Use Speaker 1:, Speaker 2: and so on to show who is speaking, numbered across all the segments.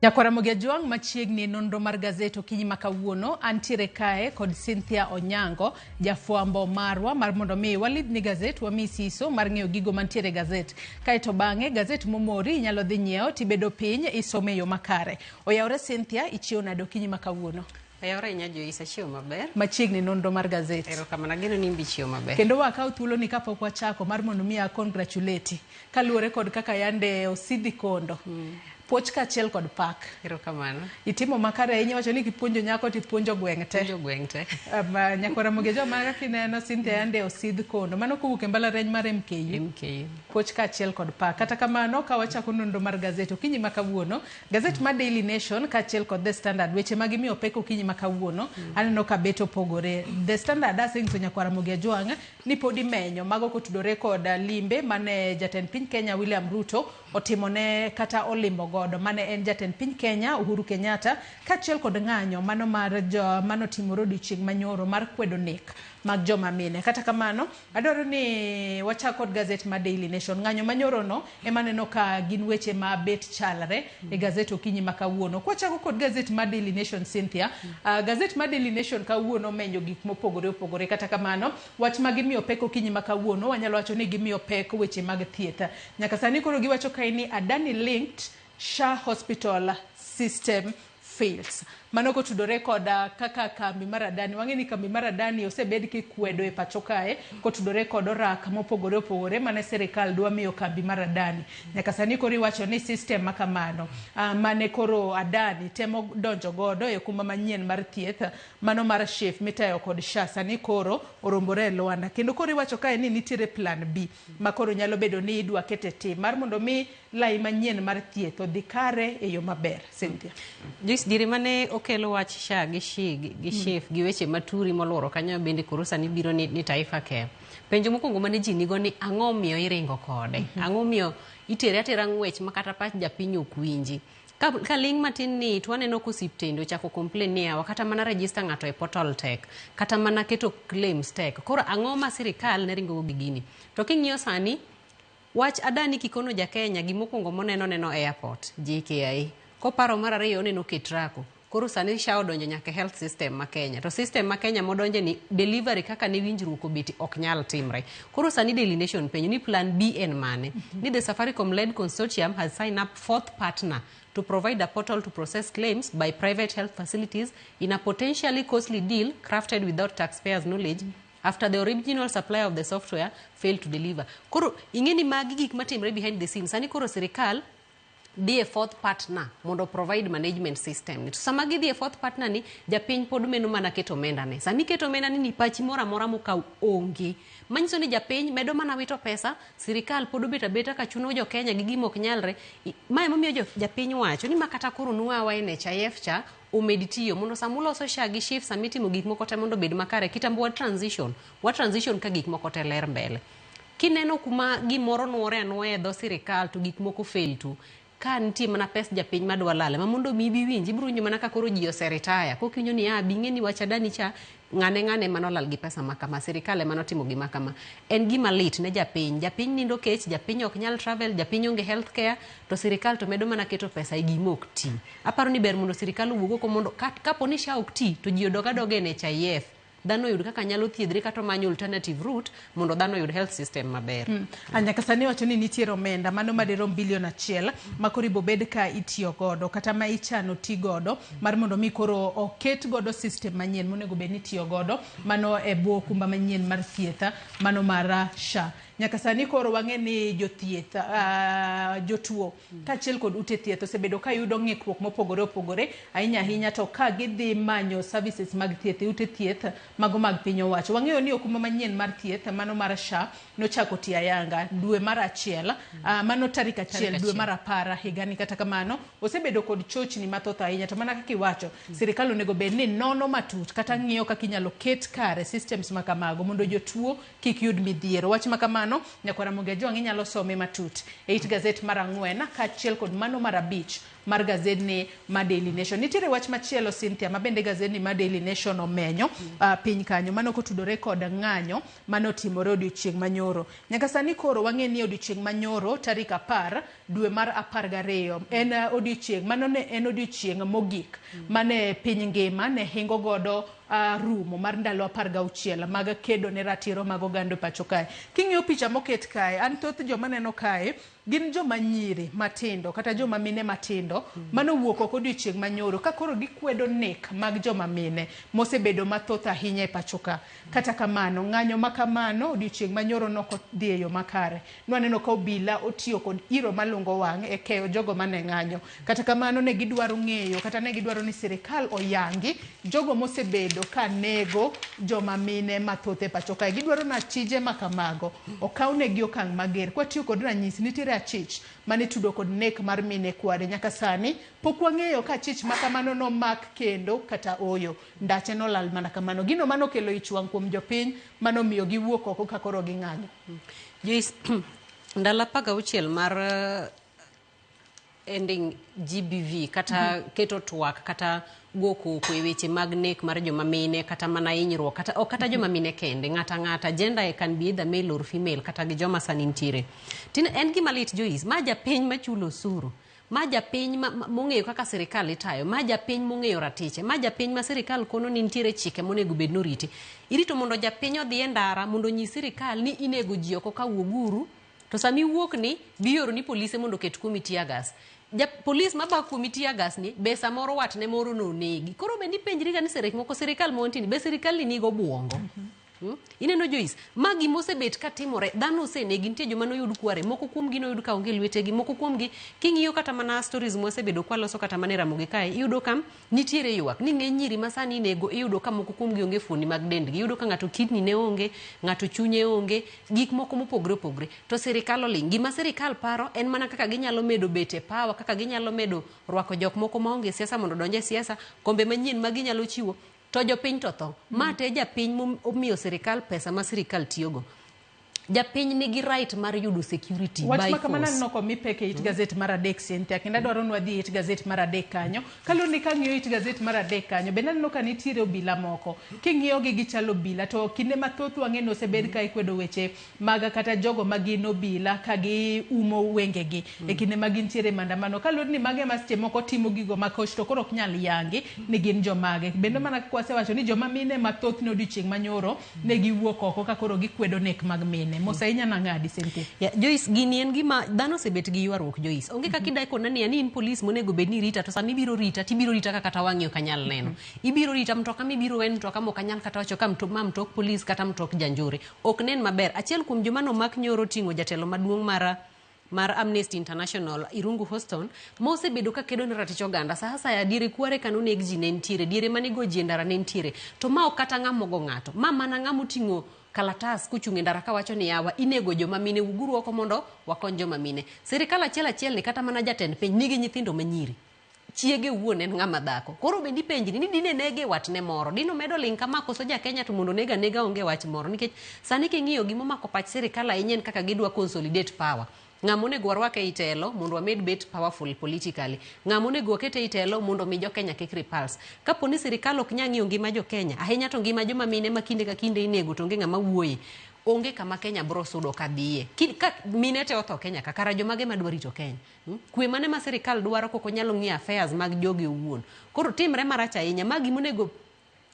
Speaker 1: Nyakwara Mugiajuang machiegni nonro mar gazet okinyi makawuono antiere kae kod Cynthia Onyango jafuambo marwa mar mondo mi walid ni gazet wami siso mar ng'eyo gigo mantiere gazet kae to bang'e gazet momori nyalo dhi nyiewo tibedo piny isome yo makare. Oyawre Cynthia ichiew nade okinyi makawuono?
Speaker 2: Ayora inyajo isa chiew maber.
Speaker 1: Machiegni nonro mar gazet.
Speaker 2: Erokamano ageno ni imbi chiew maber.
Speaker 1: Kendo wakaw thuolo ni kapok wachako mar mondo mi congratulate kaluwore kod kaka yande osidhi kondo. Poch kachiel kod pak.
Speaker 2: Erokamano.
Speaker 1: Itimo makare ahinya wacho ni kipuonjo nyako tipuonjo gweng' te.
Speaker 2: Puonjo gweng' te.
Speaker 1: Nyakwara Mugiajuang mara kineno Cynthia yande osidh kondo. Mano kowuok e mbalariany mar MKU. Poch kachiel kod pak. Kata kamano ka wachako nonro mar gazet okinyi makawuono, gazet mar Daily Nation kachiel kod The Standard weche magimiyo pek okinyi makawuono aneno ka bet opogore. The Standard asenyiso Nyakwara Mugiajuang ni pod imenyo mago kotudore kod limbe mane jatend piny Kenya William Ruto otimone kata olimbo godo mane en jatend piny Kenya Uhuru Kenyatta kachiel kod ng'anyo mano timore odiochieng' manyoro mar kwedo nek mag joma mine. Kata kamano adwaro ni wachak kod gazet mar Daily Nation. Ng'anyo manyoro no ema neno ka gin weche ma bet chalre e gazet okinyi makawuono. Kwachako kod gazet mar Daily Nation Cynthia, gazet mar Daily Nation kawuono menyo gik mopogore opogore. Kata kamano wach magimiyo pek okinyi makawuono wanyalo wacho ni gimiyo pek weche mag thieth. Nyaka sani koro giwacho kae ni Adani linked SHA hospital system fails. Mano kotudore kod kaka kambi mar Adani. Wang'e ni kambi mar Adani osebed kikwedo e pacho kae kotudore kod orak mopogore opogore mane sirikal dwa miyo kambi mar Adani. Nyaka sani koro iwacho ni system makamano mane koro Adani temo donjo godo e kuma manyien mar thieth mano mar SHIF mitayo kod SHA sani koro orombore e Luanda. Kendo koro iwacho kae ni nitiere plan B ma koro nyalo bedo ni idwa kete tim mar mondo mi lai manyien mar thieth odhi kare e yo maber. Cynthia.
Speaker 2: Joyce diri mane okelo wach SHA gi SHIF gi weche maturi moluoro kanyo bende koro sani biro ni Taifa Care. Penjo mokwongo mane ji nigo ni ang'o miyo iringo kode? Ang'o miyo itere atera ng'wech makata pach japiny ok winji? Ka ling matin ni twaneno kosiptende ochako complain ni yawa kata mana register ng'ato e portal tek kata mana keto claims tek. Koro ang'o ma sirikal ne ringo gi gini? To king'iyo sani wach Adani kikono ja Kenya gimokwongo moneno airport JKIA. Koparo mar ariyo oneno Ketraco. Koro sani SHA odonjo nyaka health system ma Kenya. To system ma Kenya modonje ni delivery kaka ne winjruok obeti ok nyal timre. Koro sani Daily Nation penjo ni plan B en mane? Ni the Safaricom-led consortium has signed up fourth partner to provide a portal to process claims by private health facilities in a potentially costly deal crafted without taxpayers' knowledge after the original supplier of the software failed to deliver. Koro ingeni magi gik matimre behind the scenes. Sani koro sirikal be a fourth partner mondo provide management system. To sama gi a fourth partner ni japiny pod meno mana keto omenda ne. Sami keto omenda ni pachi mora mokaw onge. Manyiso ni japiny medo mana wito pesa, sirikal pod obet abeta ka chuno jo Kenya gi gimo ok nyalre. Mae momiyo japiny wacho ni makata koro nuawa NHIF cha umeditiyo mondo samuloso SHA gi SHIF samitimo gik moko te mondo bed makare kitambo transition ka gik moko te ler mbele. Kineno kuma gimoro nuore anue dho sirikal to gik moko fail to ka nitie mana pes japiny madwa lale ma mondo mi bi winji biro winjo mana ka koro ji oseretaya kokinyo ni bing'e ni wach Adani cha ng'ane manolal gi pesa makama sirikal ema timo gima kama en gima lit ne japiny nindo kech japiny ok nyal travel japiny onge health care to sirikal to medo mana keto pesa e gima ok ti. Aparo ni ber mondo sirikal owuog oko mondo kapo ni SHA ok ti to ji odogadoga NHIF dhano yud kaka nyalo thiedhre kata manyo alternative route mondo dhano yud health system maber.
Speaker 1: Nyaka sani wacho ni nitiere omenda mano madirom $1 billion ma koro ibobed ka itiyo godo kata ma ichano ti godo mar mondo mi koro oket godo system manyien monego bed ni tiyo godo mano e bwo kumba manyien mar thieth mano mar SHA. Nyaka sani koro wang'e ni jothieth jotuo kachiel kod ute thieth osebedo ka yudo ng'ikruok mopogore opogore ahinya to ka gidhi manyo services mag thieth e ute thieth mago mag piny owacho. Wang'eyo ni okuma manyien mar thieth mano mar SHA nochako ti ayanga dwe mar achiel mano tarik 1 dwe mar 10 higani. Kata kamano osebedo kod chochni mathoth ahinya to mana kaka iwacho sirikal onego bed ni nono matut kata ng'iyo kaka inyalo ket kare systems makamago mondo jotuo kik yud midhiero. Wach makamano Nyakwara Mugiajuang inyalo some matut e it gazet mar 4 kachiel kod mano mar 5 mar gazedni ma Daily Nation. Nitiere wach machielo Cynthia mabende gazedni ma Daily Nation omenyo piny kanyo mano kotudore kod ng'anyo manotimore odiochieng' manyoro. Nyaka sani koro wang'e ni odiochieng' manyoro tarik 10 dwe mar 12 en odiochieng' mano ne en odiochieng' mogik mane piny ngima ne hingo godo rumo mar ndalo 16 mag kedo ne ratiro mag oganda pacho kae. King'iyo picha moket kae, an thoth joma neno kae gin joma nyiri matindo kata joma mine matindo manowuok oko odiochieng' manyoro ka koro gikwedo nek mag joma mine mosebedo mathoth ahinya e pacho ka. Kata kamano ng'anyo makamano odiochieng' manyoro nokodhi e yo makare. Nwaneno ka obila otiyo kod iro malungo wang' e keyo jogo mane ng'anyo. Kata kamano ne gidwaro ng'eyo kata ne gidwaro ni sirikal oyangi jogo mosebedo ka nego joma mine mathoth e pacho kae. Gidwaro na tije makamago okawnegi okang' mager. Kwa tiyo kod ranyisi nitiere achich mane tudo kod nek mar mine kware. Nyaka sani pok wang'eyo ka achich makamano nomak kendo kata oyo. Ndache nolal mana kamano. Gino mano kelo ich wang' kuom jopiny mano miyo giwuok oko ka koro ging'anyo.
Speaker 2: Joyce, ndalo 16 mar ending GBV kata keto twak kata goko e weche mag nek mar joma mine kata mana hinyruok kata joma mine kende ng'ata gender can be either male or female kata gi joma sani ntiere. Tin en gima lit Joyce, ma japiny machulo osuru, ma japiny mong'eyo kaka sirikal itayo, ma japiny mong'eyo ratiche, ma japiny ma sirikal kono ni nitiere chike monego bed noriti. Irito mondo japiny odhi e ndara mondo nyis sirikal ni inego ji oko ka wuoguru, to sami wuok ni bioro ni polise mondo ket kuomi tear gas. Polis ma ba kuomi tear gas ni be samoro watne moro no negi. Koro be ni penjri ga ni sirikal montini be sirikal ni nigo buongo. Ineno Joyce, magi mosebet ka timore, dhano osenegi, nitie joma noyud kware, moko kuom gi noyud ka onge lwetegi, moko kuom gi king'iyo kata mana stories mosebedo kwa loso kata mana Ramogi kae, iyudo ka nitiere ywak ni ng'eny nyiri ma sani nego, iyudo ka moko kuom gi onge fuoni mag dendgi, iyudo ka ng'ato kidney ne onge, ng'ato chunye onge, gik moko mopogre opogre. To sirikal oling, gima sirikal paro en mana kaka ginyalo medo bete power, kaka ginyalo medo rwako jok moko ma onge siasa mondo donje siasa, kombe manyien ma ginyalo chiwo. To jopiny to tho. Mate japiny omiyo sirikal pesa ma sirikal tiyogo. Japiny nigi right mar yudo security by force.
Speaker 1: Wach makamana noko mipeke it gazet mar adek Cynthia. Kenda dwaro nwadhi it gazet mar adek kanyo. Kalo ni kang'iyo it gazet mar adek kanyo, benda neno ka nitiere obila moko. King'iyo gi gichalo obila, to kinde mathoth wang'eno osebed ka ikwedo weche maga kata jogo magin obila ka gi umo wengegi. E kinde magin tiere mandamano. Kalo ni mage masche moko timo gigo makoch to koro ok nyal yangi ni gin jomage. Bendo mana kwasewacho ni joma mine mathoth no odiochieng' manyoro ne giwuok oko ka koro gikwedo nek mag mine. Mosainya na ngadi Cynthia.
Speaker 2: Joyce, gini en gima dhano osebet gi ywaruok Joyce. Onge kaka idai kona ni in polis monego bed ni rita, to sami ibiro rita tibiro rita kata wang'yo kanyal neno. Ibiro rita mtoka mibiro en mtoka mok anyal kata wacho ka mtok polis kata mtok janjore. Ok nen maber. Achiel kuom joma no mak nyoro ting'o jatelo maduong' mar Amnesty International Irungu Houston mosebedo ka kedo ne ratich oganda. Sa diere kware kanu neg ji ne ntiere, diere manigo ji ndara ne ntiere. To ma ok kata ng'amo go ng'ato. Ma mana ng'amo ting'o kalatas kuchung' e ndara ka wacho ni yawa inego joma mine, uguru oko mondo wakony joma mine. Sirikal achiel ni kata mana jatend piny nigi nyithindo manyiri. Chiege wuon en ng'ama dhako. Koro bendi penjri ni dine nege watne moro. Dino medo ling kama koso ja Kenya to mondo nega onge wach moro. Nikech sani king'iyo gimo mako pach sirikal ahinya en kaka gidwa consolidate power. Ng'amo nego warwake itelo mondo wamed bet powerful politically. Ng'amo nego wakete itelo mondo mi jo Kenya kik repulse. Kapo ni sirikal ok nyang'iyo ngima jo Kenya, ahinya to ngima joma mine ma kinde ka kinde inego to onge ng'ama wuoye. Onge kama Kenya bro sudo kadhiye. Ka mine te otho Kenya kara jomage madwa rito Kenya. Kwe mane ma sirikal dwaro koko nyalo ng'iyo affairs mag jogi owuon. Koro timre marach ahinya magi monego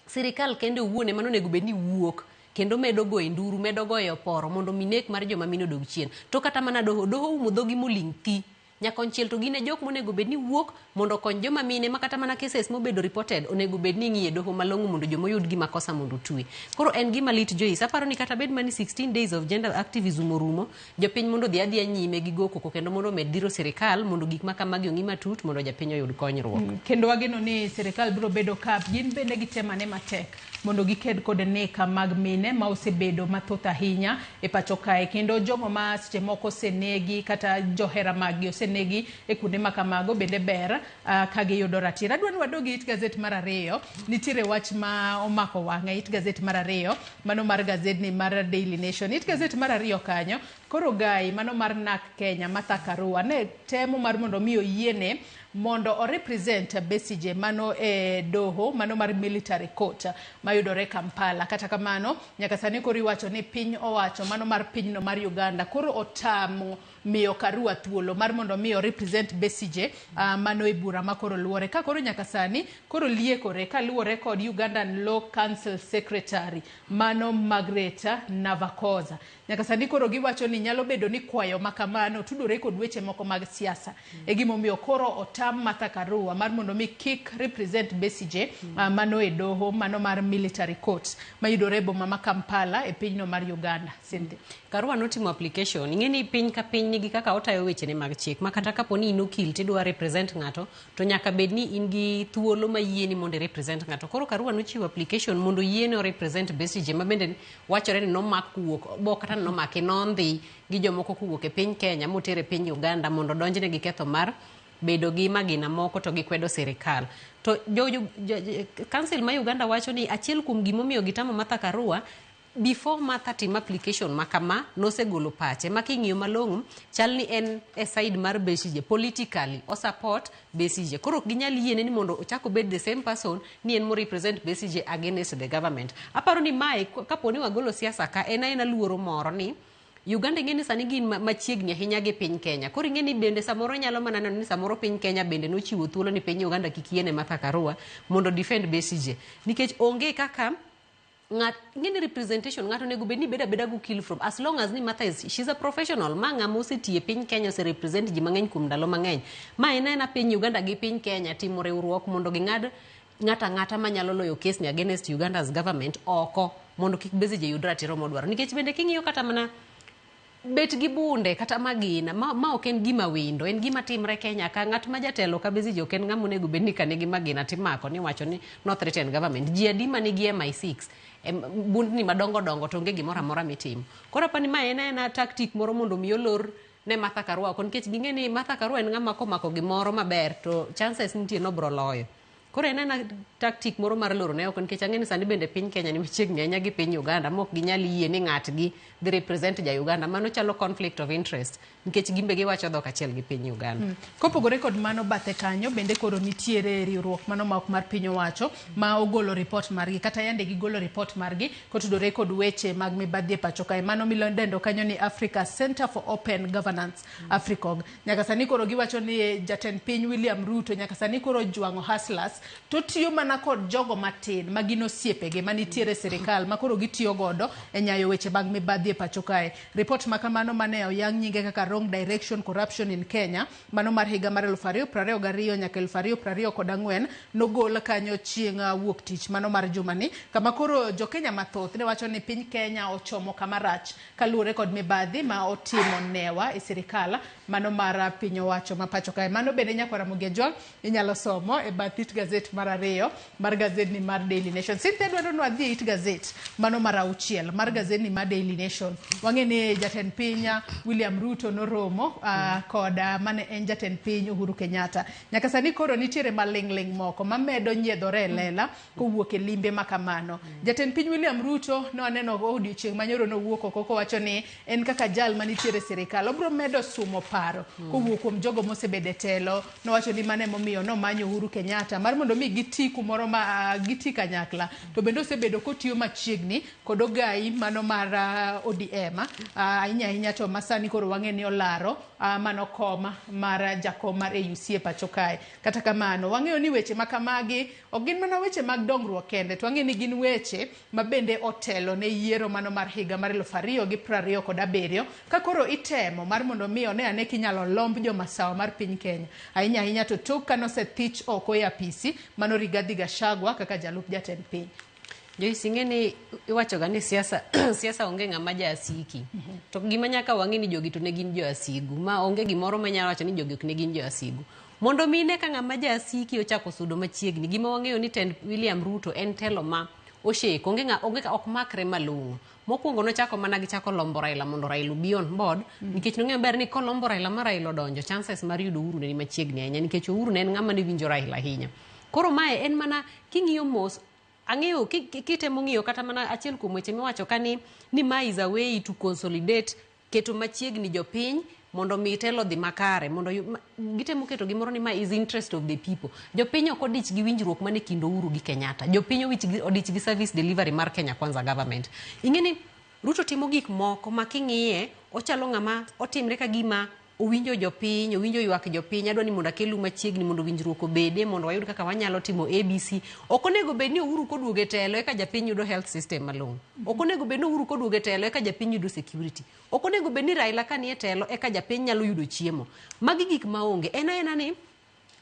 Speaker 2: sirikal kende owuon ema onego bed ni wuok kendo medo go nduru, medo go oporo mondo minek mar joma mine odog chien. To kata mana doho umo dhogi moling thi. Nyakonchiel to gine jok monego bed ni wuok mondo kony joma mine ma kata mana cases mobedo reported onego bed ni ng'iye doho malong'o mondo joma yud gi makosa mondo tue. Koro en gima lit Joyce. Aparo ni kata bed mani 16 days of gender activism orumo, jopiny mondo dhi adhiya nyime gi goko kendo mondo med dhiro sirikal mondo gik ma kamagi ong'i matut mondo japiny oyud konyruok.
Speaker 1: Kendo wageno ni sirikal biro bedo kap gin bende gitemane matek mondo giked kod neka mag mine ma osebedo mathoth ahinya e pacho kae. Kendo jomo ma seche moko senegi kata johera magi osenegi e kuonde makamago bende ber ka giyudo ratiro. Adwa ni wadogi it gazet mar 2, nitiere wach ma omako wang'e it gazet mar 2, mano mar gazet ni mar Daily Nation. It gazet mar 2 kanyo koro gai mano mar NARC Kenya Martha Karua ne temo mar mondo mi oyiene mondo o represent Besigye mano e doho mano mar military court mayudore Kampala. Kata kamano nyaka sani koro iwacho ni piny owacho mano mar pinyno mar Uganda koro otamo miyo Karua thuolo mar mondo mi o represent Besigye mano e bura makoro luore. Ka koro nyaka sani koro liekore kaluwore kod Ugandan Law Council Secretary mano Margaret Navakoza. Nyaka sani koro giwacho ni nyalo bedo ni kwayo makamano tudore kod weche moko mag siasa. E gimomiyo koro otam Martha Karua mar mondo mi kik represent Besigye mano e doho mano mar military court mayudore boma ma Kampala e pinyno mar Uganda. Sindi.
Speaker 2: Karua notimo application. Ingeni piny ka piny nigi kaka otayo weche ne mag chik. Makata kapo ni inokil tidwa represent ng'ato to nyaka bed ni in gi thuolo ma yieni mondo represent ng'ato. Koro Karua nochiwo application mondo yiene o represent Besigye ma bende wachore ni nomak kuwuok bo kata nomake nondhi gi jomoko kuwuok e piny Kenya motere piny Uganda mondo donjne gi ketho mar bedo gi magina moko to gi kwedo sirikal. To council ma Uganda wacho ni achiel kuom gimomiyo gitamo Martha Karua before Martha tim application makama nosegolo pache making'iyo malong'o chal ni en e side mar Besigye politically o support Besigye. Koro ginyal yiene ni mondo ochako bed the same person ni en mo represent Besigye against the government. Aparo ni mae kapo ni wagolo siasa ka en luoro moro ni Uganda ngeni sani gin machiegni ahinya gi piny Kenya. Koro ngeni bende samoro nyalo mana neno ni samoro piny Kenya bende nochiwo thuolo ni piny Uganda kik yiene Martha Karua mondo defend Besigye. Nikech onge kaka ngeni representation ngato nego bedni beda go kill from as long as ni Martha she's a professional ma ng'ama osetie piny Kenya se represent ji mang'eny kuom ndalo mang'eny. Ma ena piny Uganda gi piny Kenya timo riwruok mondo ging'ad ng'ata manyalo loyo case ni against Uganda's government oko mondo kik Besigye yud ratiro modwaro. Nikech bende king'iyo kata mana bet gi bunde kata magina ma ok en gima windo en gima timre Kenya ka ng'at ma jatelo ka Besigye ok en ng'ama onego bed ni kane gi magina timako ni wacho ni no threaten government ji adi manigi MI6 bundni madongo to onge gimoro amora mitimo. Koro pani ma en tactic moro mondo mi olor ne Martha Karua kon nikech ging'e ni Martha Karua en ng'ama komako gimoro maber to chances nitie no bro loyo. Koro en tactic moro mar loro ne ok nikech ang'eni sani bende piny Kenya ni machiegni ahinya gi piny Uganda mok ginyal yie ni ng'atgi dhi represent ja Uganda. Mano chalo conflict of interest nikech gimbe giwacho dhok achiel gi piny Uganda.
Speaker 1: Kopogore kod mano bathe kanyo bende koro nitiere riwruok mano ma ok mar piny owacho ma ogolo report margi kata yande gigolo report margi kotudore kod weche mag mibadhi e pacho kae mano milondendo kanyo ni Africa Center for Open Governance Africog. Nyaka sani koro giwacho ni jatend piny William Ruto nyaka sani koro jwang'o hustlers to tiyo mana kod jogo matin magino siepege manitiere serikal makoro gitiyo godo e nyayo weche mag mibadhi e pacho kae. Report makamano mane oyang nyinge kaka wrong direction corruption in Kenya mano mar higa mar 2022 nyaka 2024 nogol kanyo chieng' wuok tich mano mar jumani kama koro jo Kenya mathoth ne wacho ni piny Kenya ochomo kamarach kaluwore kod mibadhi ma otimo newa e serikal mano mar piny owacho ma pacho kae. Mano bende nyakwara Mugejo inyalo somo e bathit gazet mar 2 mar gazet ni mar Daily Nation. Sinte dwaro no adhi it gazet mano mar 6 mar gazet ni mar Daily Nation. Wang'e ni jatend piny William Ruto noromo kod mane en jatend piny Uhuru Kenyatta. Nyaka sani koro nitiere maling'ling moko mamedo nyiedhore lela kowuok e limbe makamano. Jatend piny William Ruto no aneno odiochieng' manyoro nowuok oko wacho ni en kaka jal manitiere serikal obro medo sumo paro kowuok kuom jogo mosebede telo. No wacho ni mane momiyo no manyo Uhuru Kenyatta mar mondo mi giti kumoro ma giti kanyakla to bende osebedo kotiyo machiegni kod ogai mano mar ODM ahinya to masani koro wang'e ni olaro mano koma mar jakom mar AUC e pacho kae. Kata kamano wang'eyo ni weche makamagi ok gin mana weche mag dongruok kende to wang'e ni gin weche ma bende otelo ne yiero mano mar higa mar 2027 ka koro itemo mar mondo mi one ane kinyalo lomb jo masawa mar piny Kenya ahinya to tok kanosethich oko e apisi mano Rigathi Gachagua kaka jalup jatend piny.
Speaker 2: Joyce ng'eni iwacho ga ni siasa onge ng'ama ja asiki. To gima nyaka wang'e ni jogi to ne gin jo asigu ma onge gimoro manyalo wacho ni jogi ok ne gin jo asigu. Mondo mine ka ng'ama ja asiki ochako sudo machiegni gima wang'eyo ni tend William Ruto en telo ma oshek onge ok makre malung'o. Mokwongo nochako mana gi chako lombo Raila mondo Raila be on board nikech nong'eyo ber ni kolombo Raila ma Raila donjo chances mar yudo Uhuru ne machiegni ahinya nikech Uhuru ne en ng'ama ne winjo Raila ahinya. Koro mae en mana king'iyo mos ang'eyo kitemo ng'iyo kata mana achiel kuom weche miwacho ka ni ma is a way to consolidate keto machiegni jopiny mondo mi telo dhi makare mondo gitemo keto gimoro ni ma is interest of the people. Jopiny ok odich gi winjruok mane kind Uhuru gi Kenyatta. Jopiny odich gi service delivery mar Kenya Kwanza government. Ingeni Ruto timo gik moko ma king'iye ochalo ng'ama otimre ka gima owinjo jopiny, owinjo ywak jopiny, adwa ni mondo akelu machiegni mondo winjruok obede mondo wayud kaka wanyalo timo ABC. Ok onego bed ni Uhuru koduoge telo eka japiny yudo health system malong'o. Ok onego bed ni Uhuru koduoge telo eka japiny yudo security. Ok onego bed ni Raila kanie telo eka japiny nyalo yudo chiemo. Magi gik maonge. Ena ni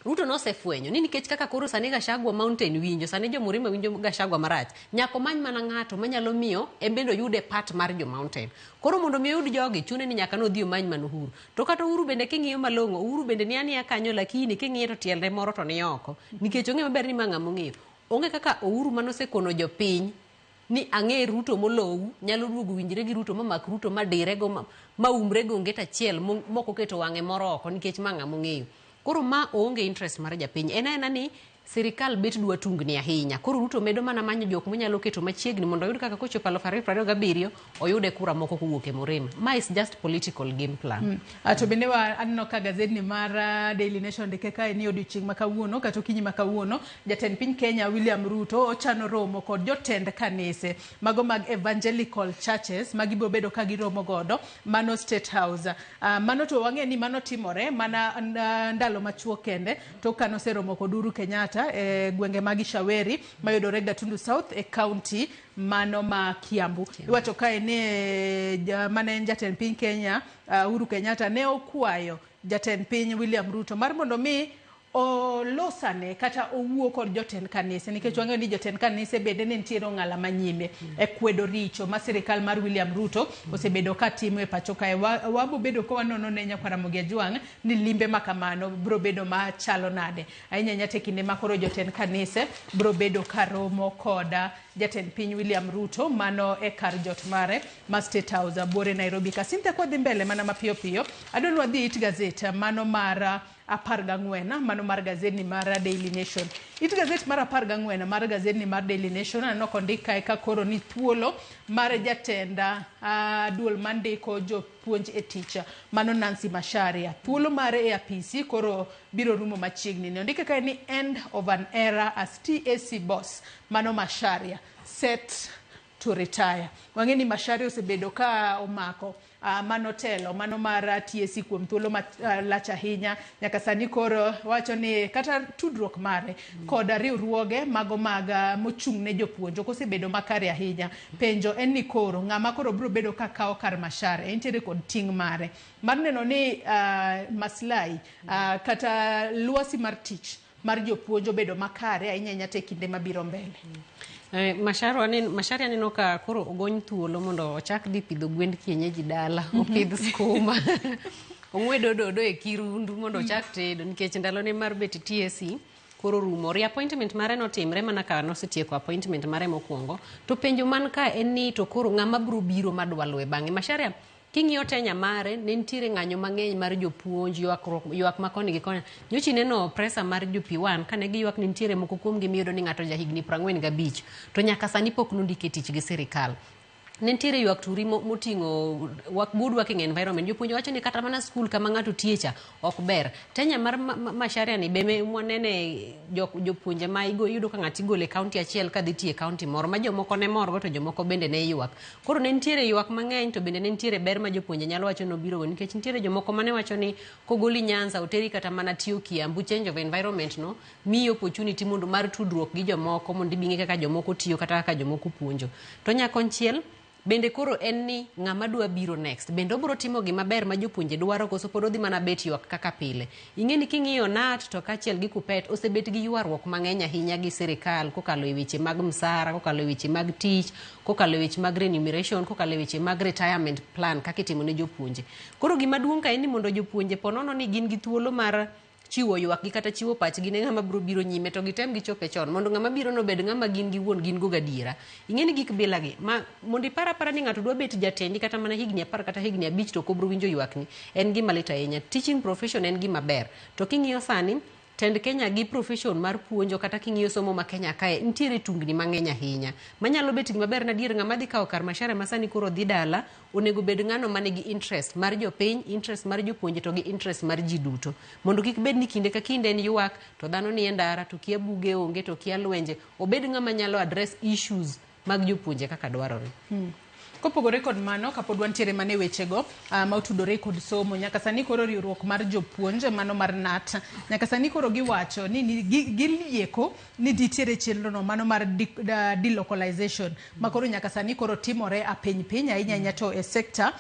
Speaker 2: Ruto nosefwenyo ni nikech kaka koro sani Gachagua Mountain winjo, sani jo Murima winjo Gachagua marach, nyako many mana ng'ato manyalo miyo embendo yude part mar jo Mountain. Koro mondo mi yud jogi chune ni nyaka no dhi many man Uhuru. To kata Uhuru bende king'iyo malong'o, Uhuru bende ni ania kanyo, lakini king'iyo to tiende moro to ni oko. Nikech onge maber ni mang'amo ng'iyo. Onge kaka Uhuru manosekono jopiny ni ang'e Ruto molou nyalo duogo winjre gi Ruto mamak Ruto madirego maumrego onget achiel moko keto wang'e moro oko nikech mang'amo ng'iyo. Koro ma onge interest mar japiny. Ena ni sirikal bet dwa tungni ahinya. Koro Ruto medo mana manyo jok monyalo keto machiegni mondo oyud kaka kochopo 2027 oyude kura moko kowuok e Murima. Ma is just political game plan.
Speaker 1: To bende aneno ka gazedni mar Daily Nation ndike kae ni odiochieng' ma kawuono kata okinyi ma kawuono jatend piny Kenya William Ruto ochano romo kod jotend kanise mago mag evangelical churches magibo bedo ka giromo godo mano State House. Mano to wang'e ni mano timore mana ndalo machuok kende to kano seromo kod Uhuru Kenyatta gwenge magi Shaweri mayudore Gatundu South e county mano ma Kiambu. Iwacho kae ne mane jatend piny Kenya Uhuru Kenyatta ne okwayo jatend piny William Ruto mar mondo mi olosane kata owuo kod jotend kanise nikech wang'eyo ni jotend kanise bende ne nitiere ng'ala manyime e kwedo richo ma sirikal mar William Ruto osebedo ka timo e pacho kae. Wabo bedo ko wanono ne Nyakwaramogi Ajwang' ni limbe makamano bro bedo ma chalo nade ahinya nyate kinde makoro jotend kanise bro bedo karomo koda jatend piny William Ruto mano e kar jot mare ma State House bore Nairobi. Kasinte kwa dhi mbele mana mapiyo piyo adonwa dhi it gazeta mano mar 14 mano mar gazeti mar Daily Nation. It gazeti mar 14 mar gazeti mar Daily Nation anoko ndika eka koro ni thuolo mar jatenda duol mandiko jopuonj e teacher mano Nancy Macharia. Thuolo mare e apisi koro biro rumo machiegni. Ndika kae ni end of an era as TSC boss mano Macharia set to retire. Wang'eni Macharia osebedo ka omako mano telo mano mar TSC kuom thuolo lach ahinya nyaka sani koro wacho ni kata tudruok mare kod riwruoge mago mag mochung' ne jopuonjo kosebedo makare ahinya. Penjo en ni koro ng'ama koro bro bedo ka kawo kar Macharia entiere kod ting' mare mar neno ni maslahi kata luasi mar tich mar jopuonjo bedo makare ahinya nyate kinde mabiro mbele. Macharia neno ka koro ogony thuolo mondo ochak dhi pidho gwend kienyeji dala, opidh skuma, ong'wedo dodo e kirundu mondo ochak tedo nikech ndalone mar bet TSC koro rumo. Reappointment mare notimre mana ka nosetieko appointment mare mokwongo. To penjo man ka en ni to koro ng'ama bro biro madwa luwe bang'e. Macharia king'iyo tenya mare ne nitiere ng'anyo mang'eny mar jopuonj ywak makoni gi koni. Nyochi neno presa mar P1 kane gi ywak ni nitiere moko kuom gi miyudo ni ng'ato jahigni 45 to nyaka sani pok nondike tich gi sirikal. Ne nitiere ywak turi moting'o good working environment. Jopuonjo wacho ni kata mana skul kama ng'ato tiecha ok ber. Tenya mar Macharia ni beme mwanene jopuonje ma yudo ka ng'ati gole county achiel ka dhi tie county moro ma jomoko ne morgo to jomoko bende ne ywak. Koro ne nitiere ywak mang'eny to bende ne nitiere ber ma jopuonje nyalo wacho no biro nikech nitiere jomoko mane wacho ni kogoli Nyanza oteri kata mana tiyo Kiambu change of environment no miyo opportunity mondo mar tudruok gi jomoko mondo ibing'e kaka jomoko tiyo kata kaka jomoko puonjo. To nyakonchiel bende koro en ni ng'ama dwa biro next bende obro timo gima ber ma jopuonje dwaro koso pod odhi mana bet ywak kaka pile. Ing'eni king'iyo NAT to kachiel gi KUPPET osebet gi ywaruok mang'eny ahinya gi sirikal kokalo e weche mag msara, kokalo e weche mag tich, kokalo e weche mag remuneration, kokalo e weche mag retirement plan kaka itimo ne jopuonje. Koro gima duong' ka en ni mondo jopuonje ponono ni gin gi thuolo mar chiwo ywak gi kata chiwo pachgi ne ng'ama bro biro nyime to gitem gichope chon mondo ng'ama biro no bed ng'ama gin gi wuon gin go gadiera. Ing'eni gik bila gi ma mondo ipara ni ng'ato dwa bet jatendi kata mana higni 10 kata higni 5 to kobro winjo ywak ni en gima lit ahinya. Teaching profession en gima ber to king'iyo sani
Speaker 2: tend Kenya gi profession mar puonjo kata king'iyo somo ma Kenya kae nitiere tungni mang'eny ahinya manyalo bet gimaber na dier ng'ama dhi kawo kar Macharia masani koro dhi dala onego bed ng'ano mane gi interest mar jopiny, interest mar jopuonje to gi interest mar ji duto mondo kik bed ni kinde ka kinde en ywak to dhano ni e ndara to kia buge onge to kia lwenje obed ng'ama nyalo address issues mag jopuonje kaka dwarore.
Speaker 1: Kopogore kod mano kapod wantiere mane wechego ma otudore kod somo nyaka sani koro riwruok mar jopuonje mano mar NAT nyaka sani koro giwacho ni gilieko ni nitiere chenro no mano mar delocalization ma koro nyaka sani koro timore a piny ahinya to e sekta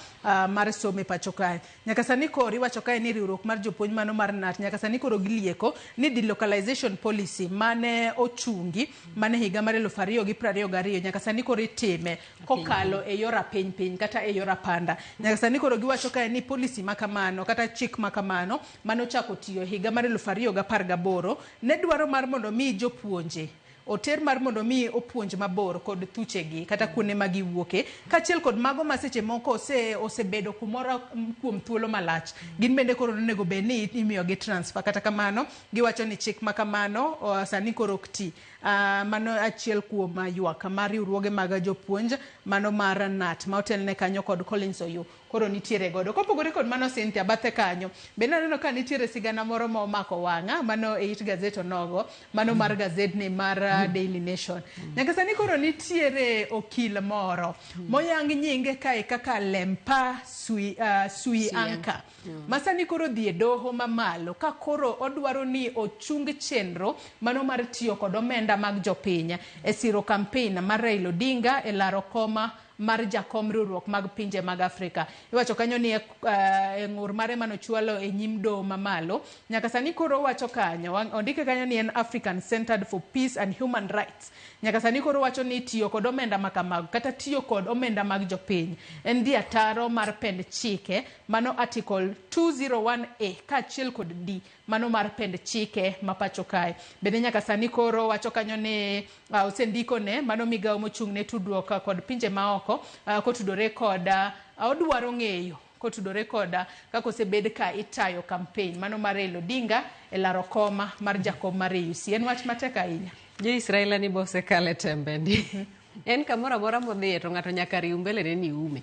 Speaker 1: mar somo e pacho kae nyaka sani koro iwacho kae ni riwruok mar jopuonj mano mar NAT nyaka sani koro gilieko ni delocalization policy mane ochungi mane higa mar 2022 nyaka sani koro itime kokalo e yora piny kata e yora panda nyaka sani koro giwacho kae ni policy makamano kata chik makamano mano chako tiyo higa mar 2018 ne dwaro mar mondo mi jopuonje oter mar mondo mi opuonj mabor kod thuchegi kata kuone magi wuoke kachiel kod mago maseche moko osebedo kumoro kuom thuolo malach gin bende koro onego bed ni imiyo gi transfer kata kamano giwacho ni chik makamano sani koro okti mano achiel kuom ywak mar riwruoge mag jopuonj mano mar NAT ma otelne kanyo kod Collins Oyu koro nitiere godo kopogore kod mano Cynthia bathe kanyo bende aneno ka nitiere sigana moro ma omako wang'a mano e it gazet onogo mano mar gazet ni mar Daily Nation nyaka sani koro nitiere okil moro moyang nyinge kae kaka Lempa Sui Anka masani koro dhi e doho mamalo ka koro odwaro ni ochung chenro mano mar tiyo kod omenda mag jopiny e siro campaign mar Raila Odinga e laro koma mar jakom riwruok mag pinje mag Afrika iwacho kanyo ni e ng'ur mare mano chwalo e nyim doho mamalo nyaka sani koro wacho kanyo ondike kanyo ni en African Centered for Peace and Human Rights nyaka sani koro wacho ni tiyo kod omenda makamago kata tiyo kod omenda mag jopiny en di ataro mar pend chike mano article 201A kachiel kod D mano mar pend chike mapacho kae bende nyaka sani koro wacho kanyo ni osendiko ne mano migawo mochung' ne tudruok kod pinje maoko kotudore kod odwaro ng'eyo kotudore kod kako osebed ka itayo campaign mano mar Raila Odinga e laro koma mar jakom mar AUC en wach matek ahinya
Speaker 2: jo Israel ni bose kale tembendi en kamora mora modhiye to ng'ato nyaka riu mbele ni ume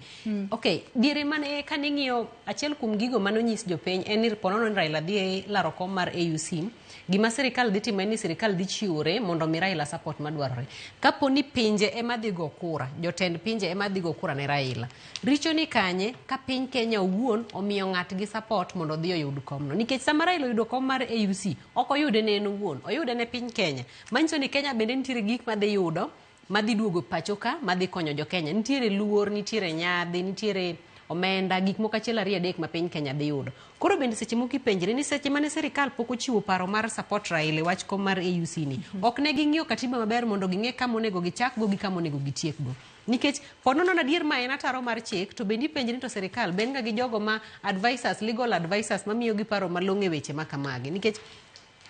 Speaker 2: okay diere mane kane ng'iyo achiel kuom gigo mano nyis jopiny en ni ponono ni Raila dhi laro kom mar AUC gima sirikal dhi timo ni sirikal dhi chiwore mondo mi Raila support madwarore kapo ni pinje ema dhi go kura jotend pinje ema dhi go kura ne Raila richo ni kanye ka piny Kenya owuon omiyo ng'atgi support mondo dhi oyud komno nikech sama Raila oyudo kom mar AUC ok oyude ne en owuon oyude ne piny Kenya manyiso ni Kenya bende nitiere gik ma dhi yudo madhi duogo pacho ka madhi konyo jo Kenya nitiere luor nitiere nyadhi nitiere omenda gik moko achiel ariyo adek ma piny Kenya dhi yudo koro bende seche moko ipenjre ni seche mane sirikal pok ochiwo paro mar support Raila wach kom mar AUC ni ok ne ging'iyo katiba maber mondo ging'e kama onego gichak go gi kama onego gitiek go nikech pod nono adier ma en ataro mar chik to bende ipenjre to sirikal ben ga gi jogo ma advisors legal advisors mamiyo gi paro malong'o e weche ma kamagi nikech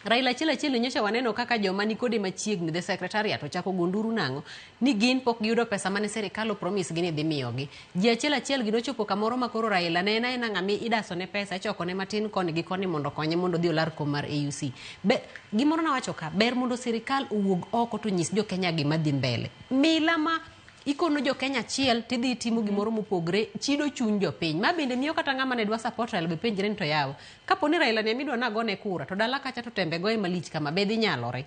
Speaker 2: Raila achiel nyocha waneno kaka joma ni kode machiegni the secretariat ochako gonduru nango ni gin pok giyudo pesa mane sirikal promise gi ni dhi miyogi ji achiel ginochopo kamoro makoro Raila ne en ng'ami idaso ne pesa choko ne matin koni gi koni mondo konye mondo dhi olar kom mar AUC be gimoro na wacho ka ber mondo sirikal owuog oko to nyis jo Kenya gima dhi mbele mila ma ikono jo Kenya achiel tidhi timo gimoro mopogre chido chuny jo piny ma bende miyo kata ng'ama ne dwa support Raila be penjre ni to yawo kapo ni Raila ne midwa na gone kura to dala kacha to tembe goe malich kama be dhi nyalore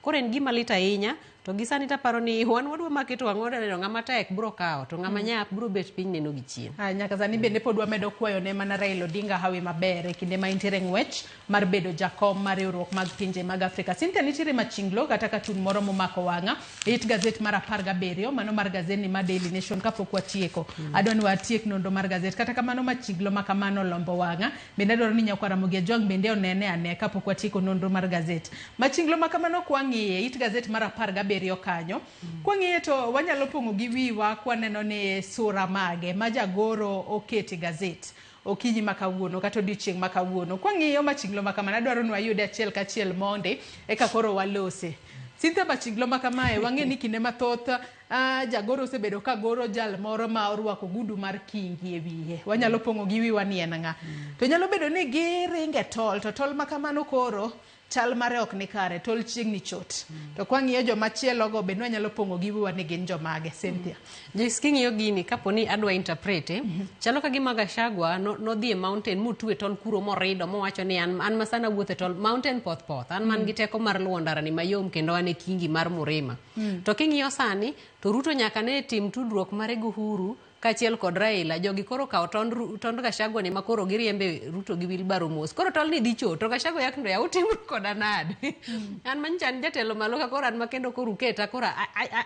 Speaker 2: koro en gima lit ahinya to gisani ta paro ni wan wadwa maketo ang'oda no ng'ama tek bro kawo to ng'ama nyap bro bet piny neno gi chien
Speaker 1: nyaka sani bende podwa medo kwayo ne mana Raila Odinga hawi maber e kinde ma intere ng'wech mar bedo jakom mar riwruok mag pinje mag Afrika Cynthia nitiere machinglo kata katun moro momako wang'a it gazet mar 17 mano mar gazet ni ma Daily Nation kapok watieko adwani watiek nondo mar gazet kata kamano machinglo makamano lombo wang'a bende adwaro ni nyakwara Mugia Jwang bende onene ane kapok watieko nondo mar gazet machinglo makamano kwang'iye it gazet mar 17 kanyo kwang'iye to wanyalo pongo gi wiwa kwaneno ni sura mage ma jagoro oketi gazet okinyi makawuono kata odiochieng' makawuono kwang'iyo machinglo makamano adwaro ni wayude achiel kachiel monde eka koro walose Cynthia machinglo makamae wang'e ni kinde mathoth jagoro osebedo ka goro jal moro ma orwako gudu mar kingi e wiye. Wanyalo pongo gi wiwa ni en nga. To nyalo bedo ni giringe tol, to tol makamano koro chal mare ok ni kare, tol chiegni chot. To kwa ng'iyo joma chielo go be nyalo pongo gi wiwa ni gin jomage, Cynthia.
Speaker 2: Jisking yo gini kaponi adwa interprete, chalo ka gima Gachagua no dhi e mountain mutwe tol kuro morido mowacho ni an masana wuothe tol mountain poth an man gi teko mar luwo ndara ni mayom kendo an e kingi mar Murima. To king'iyo sani to Ruto nyaka ne tim tudruok mare gi Uhuru kachiel kod Raila, jogi koro kawo tond Gachagua ni makoro giriembe Ruto gi Wilbaro mos. Koro tol ni dhi chot, to Gachagua yak ndo ya utimru koda nade. An manchan jatelo malo ka koro an makendo koro uketa, koro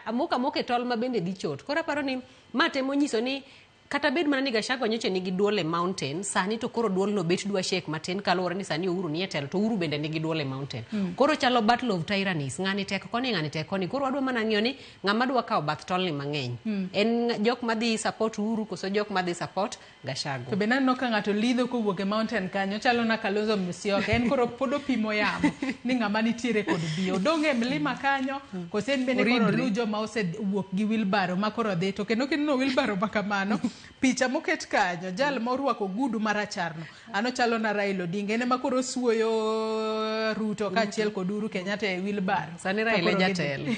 Speaker 2: amoka tol ma bende dhi chot. Koro aparo ni matemo nyiso ni kata bed mana ni Gachagua nyoche nigi duol e mountain, sani to koro duol no bet dwa shake matin kaluwore ni sani Uhuru ni e telo, to Uhuru bende nigi duol e mountain. Koro chalo battle of tyrannies, ng'ani tek koni ng'ani tek koni. Koro adwa mana ng'iyo ni ng'ama dwa kawo bath tol ni mang'eny. En jok madhi support Uhuru koso jok madhi support Gachagua.
Speaker 1: To bende no ka ng'ato lidho kowuok e mountain kanyo chalo na Kalonzo Musyoka, en koro podo pimo yamo ni ng'ama nitiere kod bio. Donge mlima kanyo koso en bende koro lujo ma osewuok gi Wilbaro ma koro dhi, to kendo kineno Wilbaro makamano picha moket kanyo jal morwako gudu maracharno ano chalo na Raila Odinga, ene makoro suoyo Ruto kachiel kod Uhuru Kenyatta e Wilbaro.
Speaker 2: Sani Raila jatelo.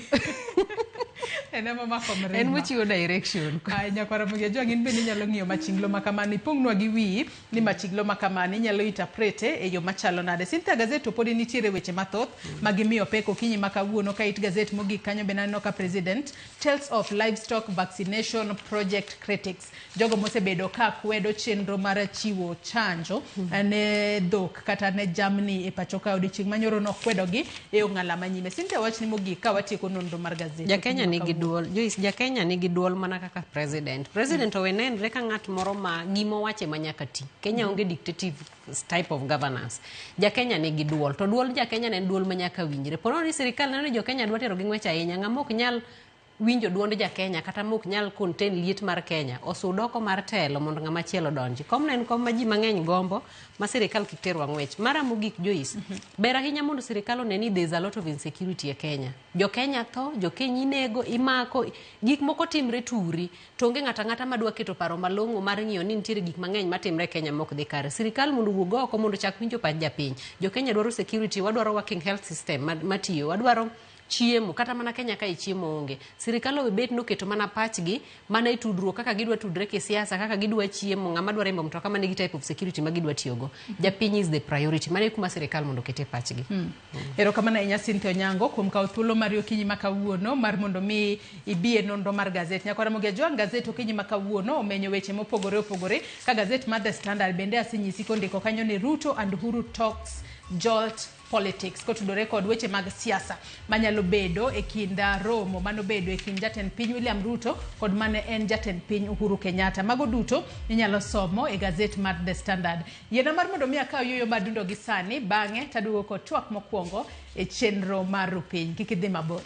Speaker 1: Ene mama komre.
Speaker 2: En mochiwo direction.
Speaker 1: Ai nyakwara mugia jo ngin bende nyalo ng'iyo machinglo makamani, pongnwa gi wi ni machinglo makamani nyalo interprete e yo machalo nade. Cynthia, gazette podi nitiere weche mathoth magimiyo peko kinyi makawuono ka it gazette mogik kanyo benano ka president tells of livestock vaccination project critics. Jogo mosebedo ka kwedo chenro mar chiwo chanjo ne dhok kata ne jamni e pacho ka odiochieng' manyoro no kwedogi e ong'ala manyime. Cynthia, wach ni mogik ka watieko nonro mar gazette.
Speaker 2: Jakenya nigi duol, Joyce, Jakenya nigi duol mana kaka president. President owenenre ka ng'at moro ma gimo wache manyaka ti. Kenya onge dictative type of governance. Jakenya nigi duol, to duol Jakenya ne duol manyaka winjre. Pono ni sirikal neno ni Jokenya dwa tero gi ng'wech ahinya, ng'ama ok nyal winjo duond Jakenya kata mok nyal contain liet mar Kenya osudoko mar telo mondo ng'ama chielo donji. Kom nen kom ma ji mang'eny gombo ma sirikal kik ter wang'wech. Mara mogik, Joyce, ber ahinya mondo sirikal oneni there is a lot of insecurity e Kenya. Jo-Kenya tho, Jo-Kenya inego, imako, gik moko timre turi, to onge ng'ata ng'ata madwa keto paro malong'o mar ng'iyo ni nitiere gik mang'eny matimre e Kenya mok dhi kare. Sirikal mondo wuog oko mondo chak winjo pach japiny. Jo-Kenya dwaro security, wadwaro working health system matiyo, wadwaro chiemo, kata mana Kenya ka chiemo onge. Sirikal obet noketo mana pachgi mana e tudruok kaka gidwa tudre ke siasa, kaka gidwa chiemo, ng'ama dwa rembo mtoka manigi type of security ma gidwa tiyogo. Japiny is the priority. Mane kuma sirikal mondo kete pachgi.
Speaker 1: Ero kamana inya Cynthia Onyango kuom kawo thuolo mar okinyi makawuono mar mondo mi ibie nonro mar gazette. Nyakwara mogia jwa gazette okinyi makawuono omenyo weche mopogore opogore ka gazette mar The Standard bende asinyisi kondiko kanyo ni Ruto and Uhuru talks jolt politics kotudore kod weche mag siasa manyalo bedo e kinda romo mano bedo e kind jatend piny William Ruto kod mane en jatend piny Uhuru Kenyatta. Mago duto inyalo somo e gazette mar The Standard. Yena mar mondo mi akaw yoyo madundo gi sani bang'e tadugo kod twak mokwongo e chenro mar piny. Kik idhi mabor.